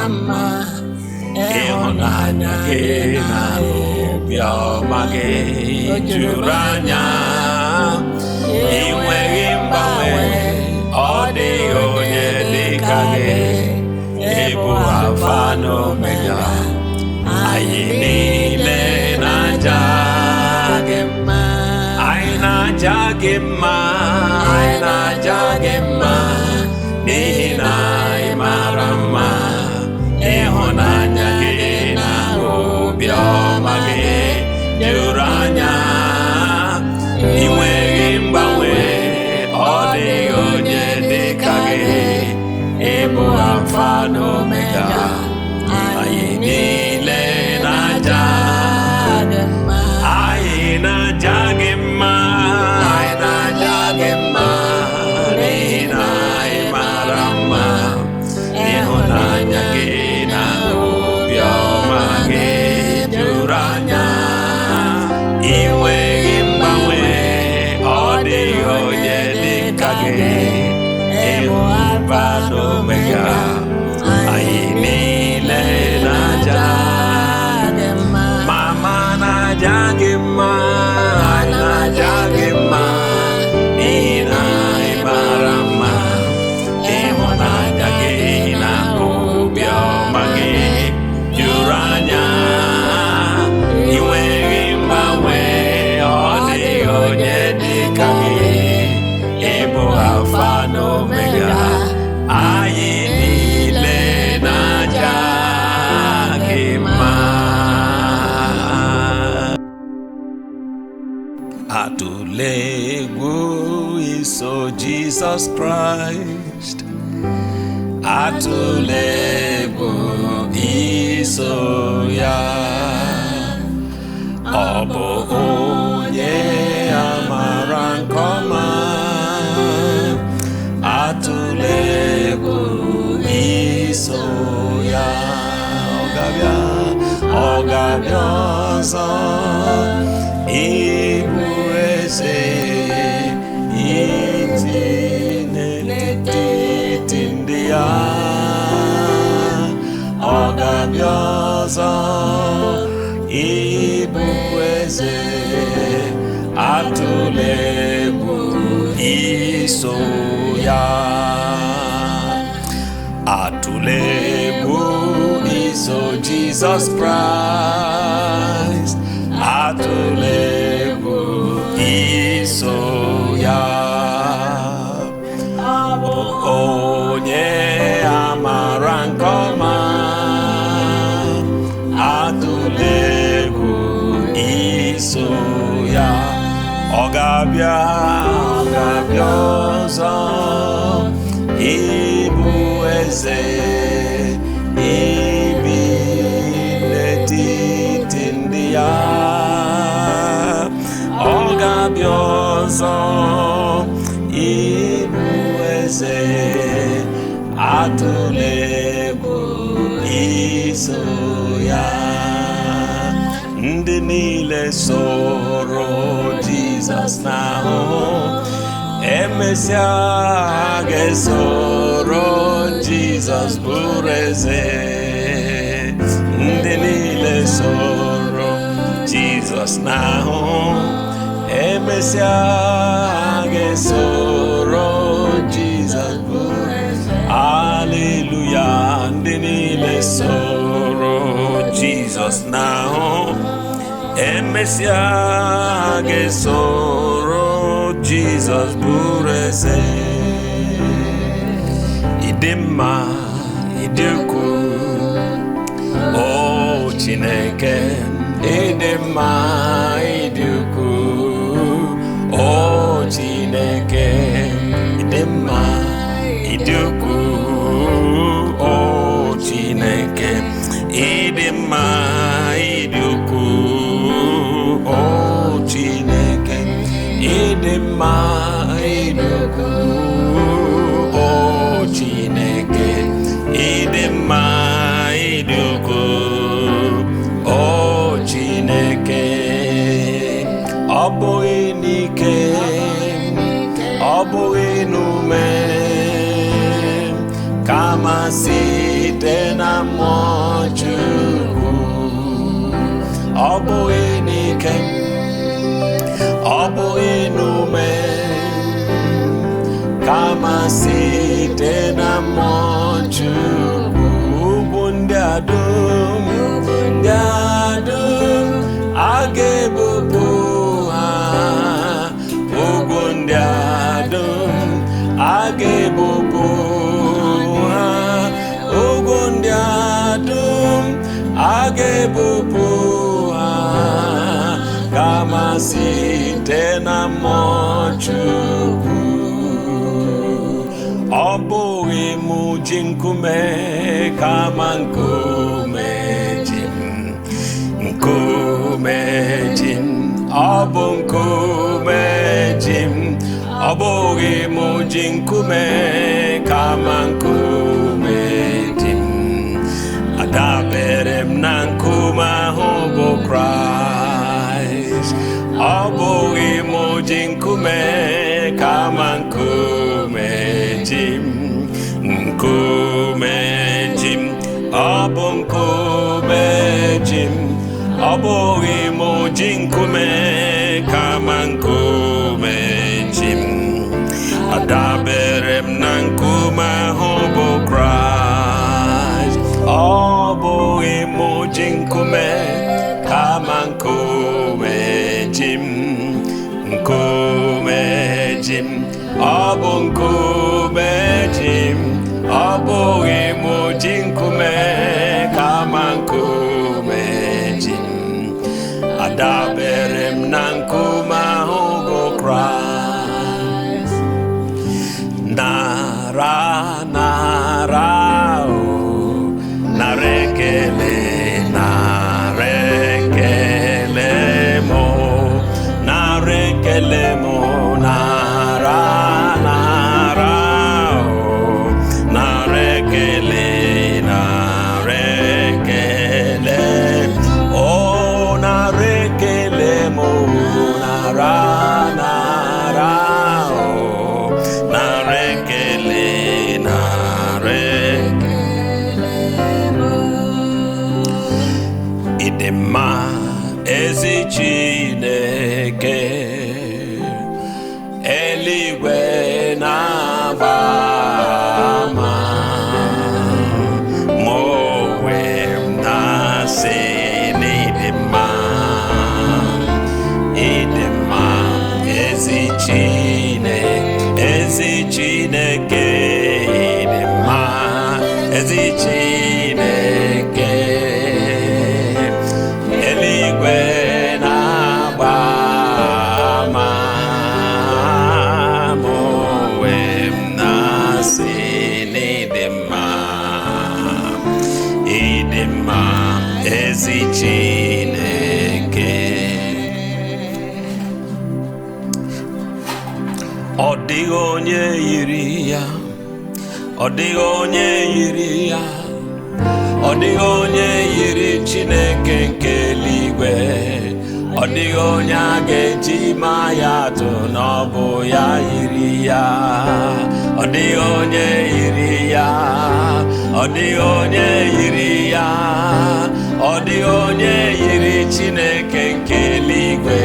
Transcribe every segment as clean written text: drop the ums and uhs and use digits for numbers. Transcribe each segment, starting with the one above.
mama ehonanya gị na obiọma gị juru anya inweghị mgbanwe ọ dịghị onye dịka gị ịbụ Alfa na Omega anyị niile na-aja gị mma anyị na-aja gị mma anyị na-aja gị mma n'ihi na ị mara mma ịhụnanya gị na obiọma gị juru anya inweghị mgbanwe ọ dịghị onye dịka gị ịbụ Alfa na Omega anyị niile na-aja gị mma anyị na-aja gị mma anyị na-aja gị mma n'ihi na ị mara mma ịhụnanya gị na obiọma gị juru anya inweghị mgbanwe ọ dịghị onye dịka gị ịbụ Alfa na Omega anyị niile na-aja gị mma mama na-aja gị mma anyị na-aja gị mma n'ihi na ị mara mma ịhụnanya gị na obiọma gị juru anya inweghị mgbanwe ọ dịghị onye dịka gị ịbụ Alfa na Omega anyị niile na-aja gị mma atụla egwu iso Jizọs Kraịst atụla egwu iso ya ọ bụ onye amara nke ọma atụla egwu iso ya ọ ga-abịa ọzọ ịbụ eze ịdị n'etiti ndị ya ọ ga-abịa ọzọ ịbụ eze atụla egwu iso ya atụla egwu iso Jizọs Kraịst atụla egwu iso ya ọ bụ onye amara nke ọma atụla egwu iso ya ọ ga-abịa ọzọ ịbụ eze ibi n'etiti ndị ya ọ ga-abịa ọzọ ịbụ eze atụla egwu iso ya ndị niile soro Jizọs n'ahụhụ emesịa ga-esoro Jizọs bụrụ eze ndị niile soro Jizọs n'ahụhụ emesịa ga-esoro Jizọs bụrụ eze haleluya ndị niile soro Jizọs n'ahụhụ emesịa ga-esoro Jizọs bụrụ eze ịdị mma ịdị ukwuu o Chineke ịdị mma ịdị ukwuu o Chineke ịdị mma ịdị ukwuu o Chineke ịdị mma ịdị ukwuu o Chineke ịdị mma ịdị ukwuu o Chineke ịdị mma ịdị ukwuu o Chineke Obo inike, obo inume, kama site na mochu, ubundiadum, agebubu ha, ubundiadum, agebubu ha, ubundiadum, agebubu ha, kama site na mochu. Oboe mujinkume kama nkume jim, obo nkume jim, oboe mujinkume kama nkume jim, adaberem na nkuma hobo Christ, oboe mujinkume kama nkume jim, abo nkume jim, abo emoji nkume kama nkume jim, adaberem na nkuma hobo Christ, abo emoji nkume kama nkume jim, abo nkume jim, abo emoji nkume kama nkume jim, adaberem na nkuma hobo Christ. Narekele mo, idema ezi Chineke eluigwe na-agbama ma onwe m na-asị n'idema ezi Chineke idema ezi Chineke eluigwe na-agbama ma onwe m na-asị n'idema ezi Chineke. Ọ dịghị onye yiri ya, ọ dịghị onye yiri ya, ọ dịghị onye yiri Chineke nke eluigwe, ọ dịghị onye a ga-eji maa ya atụ na ọ bụ ya yiri ya, ọ dịghị onye yiri ya, ọ dịghị onye yiri ya, ọ dịghị onye yiri Chineke nke eluigwe,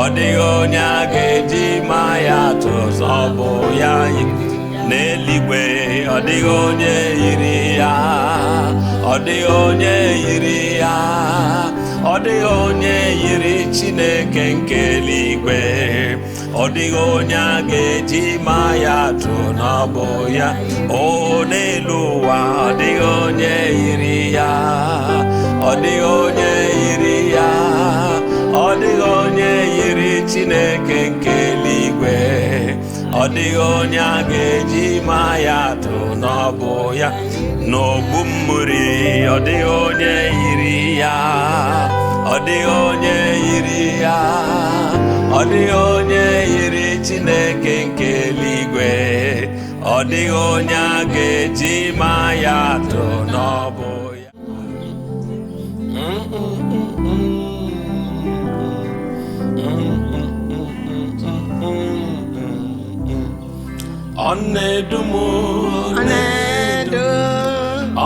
ọ dịghị onye a ga-eji maa ya atụ ọ bụ ya n'eluigwe, ọ dịghị onye yiri ya, ọ dịghị onye yiri ya, ọ dịghị onye yiri Chineke nke eluigwe, ọ dịghị onye a ga-eji maa ya atụ na ọ bụ ya. O n'elu ụwa ọ dịghị onye yiri ya, ọ dịghị onye yiri ya, ọ dịghị onye yiri Chineke nke eluigwe, ọ dịghị onye a ga-eji maa ya atụ na ọ bụ ya. N'ogbu mmiri ọ dịghị onye yiri ya, ọ dịghị onye yiri ya, ọ dịghị onye yiri Chineke nke eluigwe, ọ dịghị onye a ga-eji maa ya atụ na ọ bụ ya.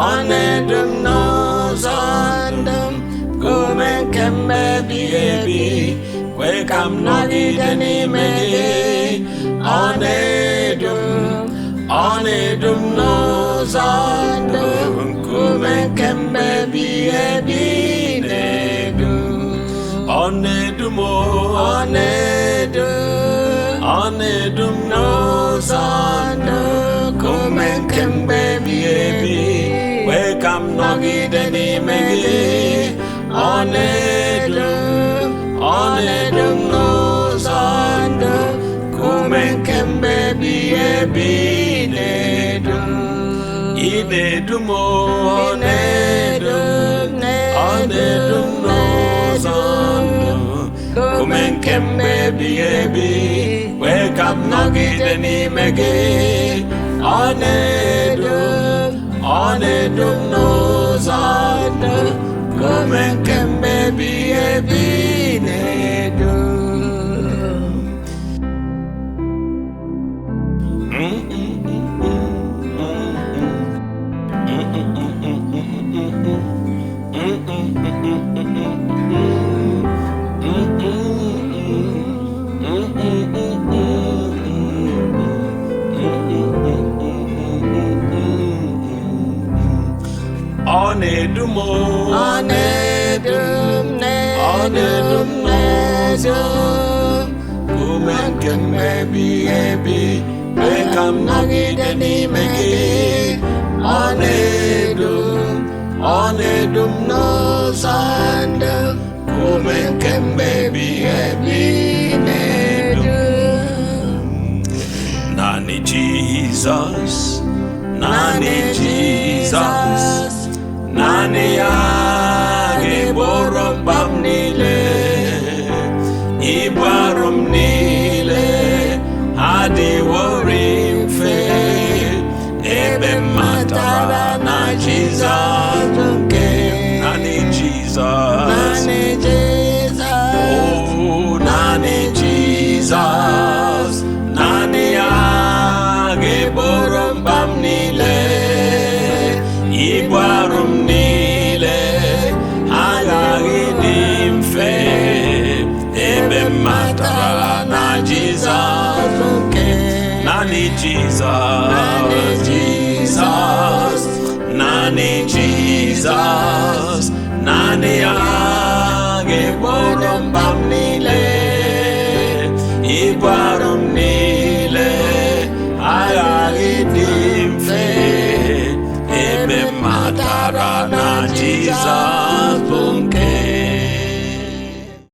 Ọ na-edu m n'ụzọ ndụ m, nkume nke m kemgbe ebighị ebi, kwe ka m nọgide n'ime gị. Ọ na-edu m n'ụzọ ndụ, nkume kemgbe ebighị ebi na-edu. Ọ na-edu m, ọ na-edu m n'ụzọ ndụ, nkume kemgbe ebighị ebi, kwe ka m nọgide n'ime gị. Ọ na-edu m n'ụzọ ndụ, nkume kemgbe ebighị ebi na-edu. Ị na-edu m, ọ na-edu m n'ụzọ ndụ, nkume kemgbe ebighị ebi, kwe ka m nọgide n'ime gị. Ọ na-edu m n'ụzọ ndụ, nkume kemgbe ebighị ebi na-edu. Ọ na-edu m, ọ na-edu m n'ụzọ, nkume kemgbe ebighị ebi, kwe ka m nọgide n'ime gị. Ọ na-edu m n'ụzọ ndụ, nkume kemgbe ebighị ebi na-edu. Naanị Jizọs, naanị Jizọs, naanị ya ga-egboro mkpa m niile. Ibu arọ m niile adịworị mfe, ebe m matara na Jizọs bụ nke m. Naanị Jizọs, oh, naanị Jizọs, naanị ya ga-egboro mkpa m niile. Ibu arọ m niile agaghị dị mfe, ebe m matara na Jizọs bụ nke m. Naanị Jizọs, naanị Jizọs, naanị ya ga-egboro mkpa m niile. Ibu arọ m niile agaghị dị mfe, ebe m matara na Jizọs